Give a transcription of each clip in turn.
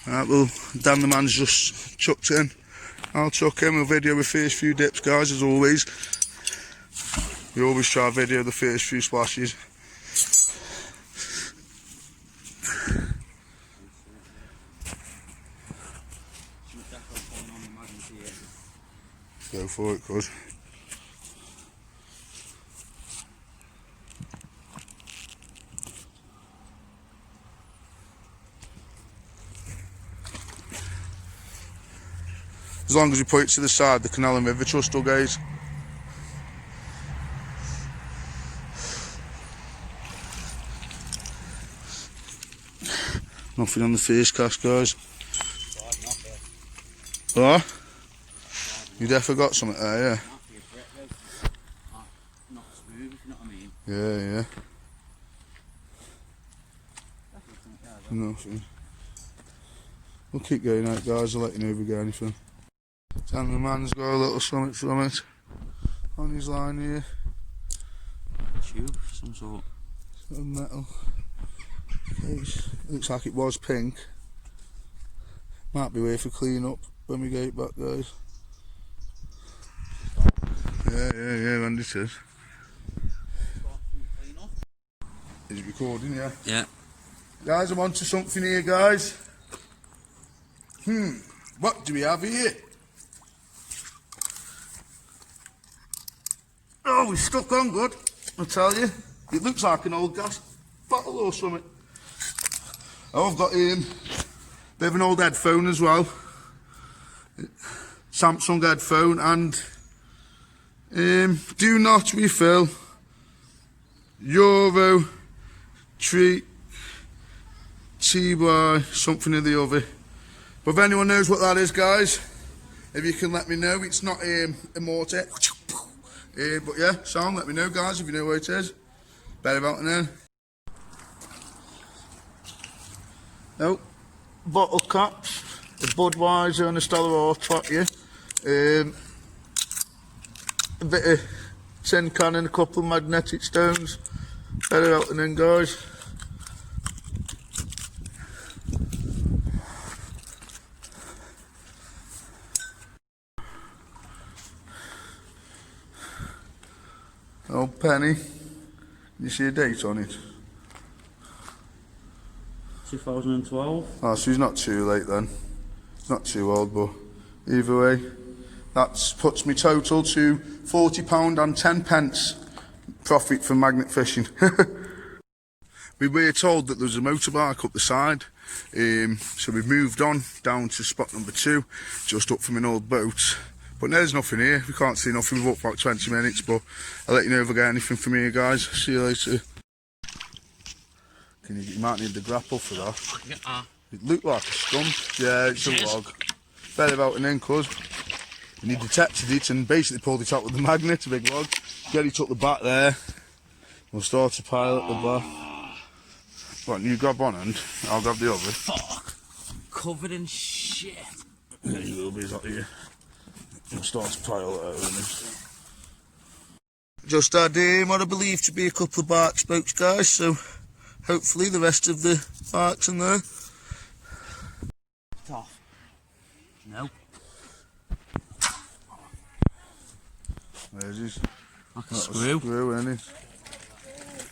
Right, well, Dan the man's just chucked in. I'll chuck in a video of the first few dips, guys, as always. We always try to video the first few splashes. Go for it, cuz. As long as you put it to the side, the canal and river trust will gaze. Nothing on the first cast, guys. Oh? You definitely got something there, yeah? Not smooth, if you know what I mean. Yeah, yeah. Nothing. We'll keep going out, guys. I'll let you know if we get anything. Dan the man's got a little something from it on his line here. Tube, some sort. Some metal. Case. Looks like it was pink. Might be worth a clean up when we get back, guys. Yeah, and it is. He's recording, yeah? Yeah. Guys, I'm onto something here, guys. What do we have here? Oh, we're stuck on good, I tell you. It looks like an old gas bottle or something. Oh, I've got bit of an old headphone as well. Samsung headphone, and do not refill Euro treat TY something or the other. But if anyone knows what that is, guys, if you can let me know. It's not a mortar. But yeah, sound, let me know, guys, if you know where it is. Better about and then. No, bottle caps, the Budweiser and the Stella Artois, a bit of tin can and a couple of magnetic stones. Better out and then, guys. Old penny. You see a date on it? 2012. Oh, so he's not too late then. Not too old, but either way, that puts me total to £40 and 10 pence profit from magnet fishing. We were told that there was a motorbike up the side, so we moved on down to spot number 2, just up from an old boat. But there's nothing here. We can't see nothing. We've walked for about 20 minutes, but I'll let you know if I get anything from here, guys. See you later. You might need the grapple for that. Yeah. It looked like a stump. Yeah, it's a log. Better about an in, cuz. And he detected it and basically pulled it out with the magnet, a big log. Get it up the back there. We'll start to pile at the back. Right, you grab one end, I'll grab the other. Fuck. Covered in shit. Yeah, you will be, is that here? We'll start to pile it out. Just had what I believe to be a couple of bark spokes, guys, so hopefully the rest of the bark's in there. Off. No. There's his. Like a screw. Screw, isn't it?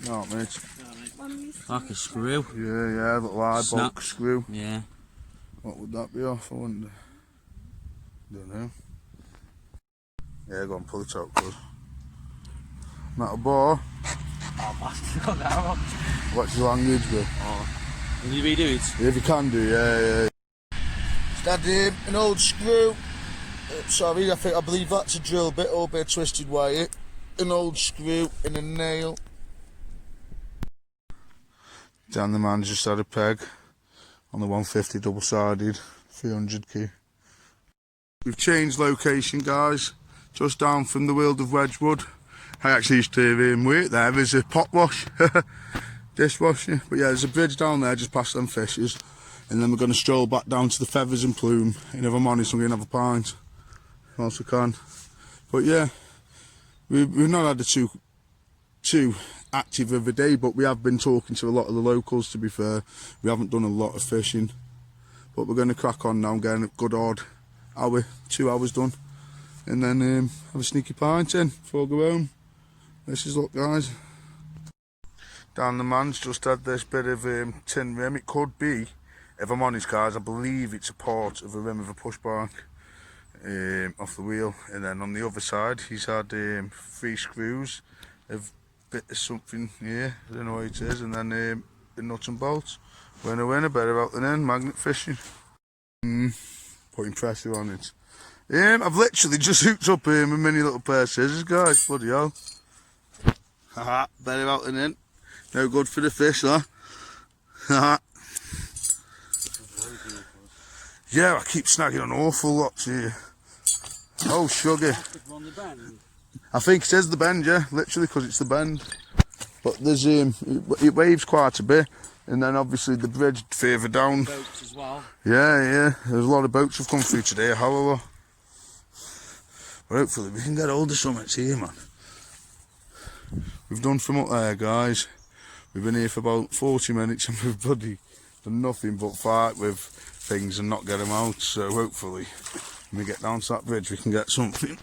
No, mate. Like a screw. Yeah, little eye bulk screw. Yeah. What would that be off, I wonder? Don't know. Yeah, go on, pull it out, cuz. Metal bar. Oh, bastard, got that wrong. What's your language, bro? Oh. Will you redo it? Yeah, if you can do, yeah. Just had an old screw. Sorry, I believe that's a drill bit or a bit of twisted wire. An old screw and a nail. Dan the man just had a peg on the 150 double-sided 300 key. We've changed location, guys. Just down from the World of Wedgwood. I actually used to work there. There's a pot wash, dishwasher. But yeah, there's a bridge down there just past them fishes. And then we're going to stroll back down to the Feathers and Plume. And if I'm honest, I'm going to have a pint. Whilst we can. But yeah, we've not had a too active of a day, but we have been talking to a lot of the locals, to be fair. We haven't done a lot of fishing. But we're going to crack on now, getting a good hard hour, 2 hours done, and then have a sneaky pint in before I go home. This is look, guys. Down the man's just had this bit of tin rim. It could be, if I'm honest, guys, I believe it's a part of a rim of a push bike off the wheel. And then on the other side, he's had 3 screws of bit of something here. I don't know what it is. And then the nuts and bolts. Winner, better out than in. Magnet fishing. Putting pressure on it. I've literally just hooked up a mini little pair of scissors, guys. Bloody hell. Haha, better out than in. No good for the fish, though. Haha. Yeah, I keep snagging an awful lot here. Oh, sugar. I think it is the bend, yeah, literally, because it's the bend. But there's it waves quite a bit, and then obviously the bridge further down. Boats as well. Yeah, there's a lot of boats have come through today, a hell of a lot. But hopefully we can get hold of something here, man. We've done from up there, guys. We've been here for about 40 minutes and we've bloody done nothing but fight with things and not get them out. So hopefully when we get down to that bridge we can get something.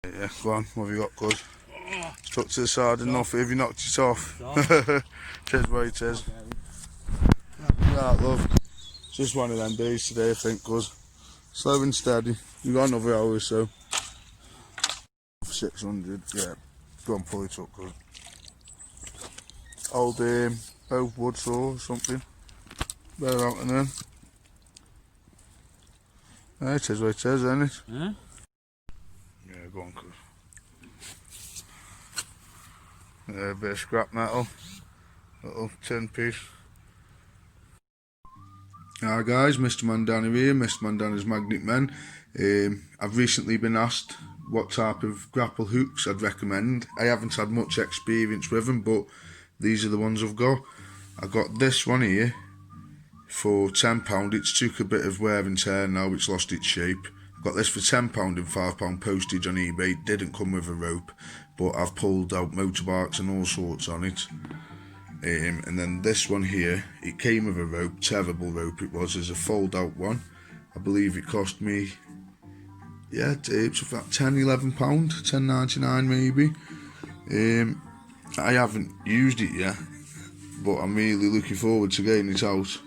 Yeah, go on, what have you got, cuz? Stuck to the side enough, have you knocked it off? Cheers, where it is. Right, love. Just one of them days today, I think, cuz. Slow and steady. We've got another hour or so. 600, yeah. Go and pull it up, cuz. Old bow wood saw or something. Better out and in. Yeah, it is what it is, isn't it? Yeah. Yeah, go on, cuz. A bit of scrap metal, little tin piece. Hi guys, Mr. Mandana here, Mr. Mandana's Magnet Men. I've recently been asked what type of grapple hooks I'd recommend. I haven't had much experience with them, but these are the ones I've got. I got this one here for £10. It's took a bit of wear and tear now, it's lost its shape. I got this for £10 and £5 postage on eBay. It didn't come with a rope, but I've pulled out motorbikes and all sorts on it. And then this one here, it came with a rope, terrible rope it was, as a fold out one. I believe it cost me, yeah, it's about £10, £11, £10.99 maybe. I haven't used it yet, but I'm really looking forward to getting it out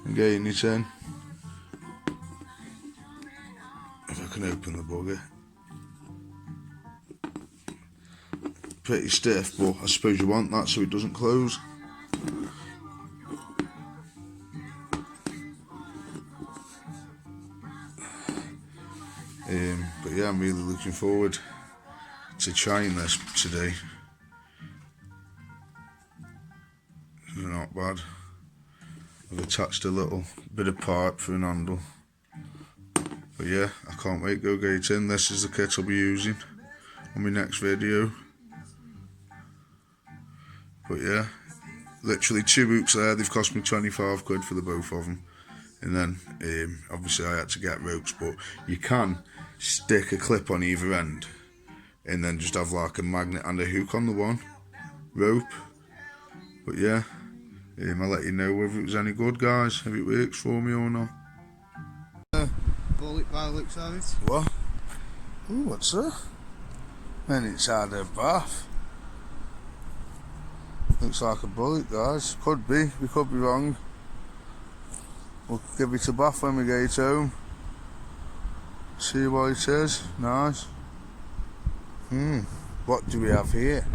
and getting it in. If I can open the bugger. Pretty stiff, but I suppose you want that so it doesn't close. But yeah, I'm really looking forward to trying this today. Not bad. I've attached a little bit of pipe for an handle. But yeah, I can't wait to go get it in. This is the kit I'll be using on my next video. But yeah, literally 2 hooks there. They've cost me 25 quid for the both of them. And then obviously I had to get ropes, but you can stick a clip on either end and then just have like a magnet and a hook on the one rope. But yeah, I'll let you know whether it was any good, guys, if it works for me or not. Bullet by the looks of it. What? Ooh, what's that? And it's had a bath. Looks like a bullet, guys. Could be, we could be wrong. We'll give it a bath when we get it home. See what it is. Nice. What do we have here?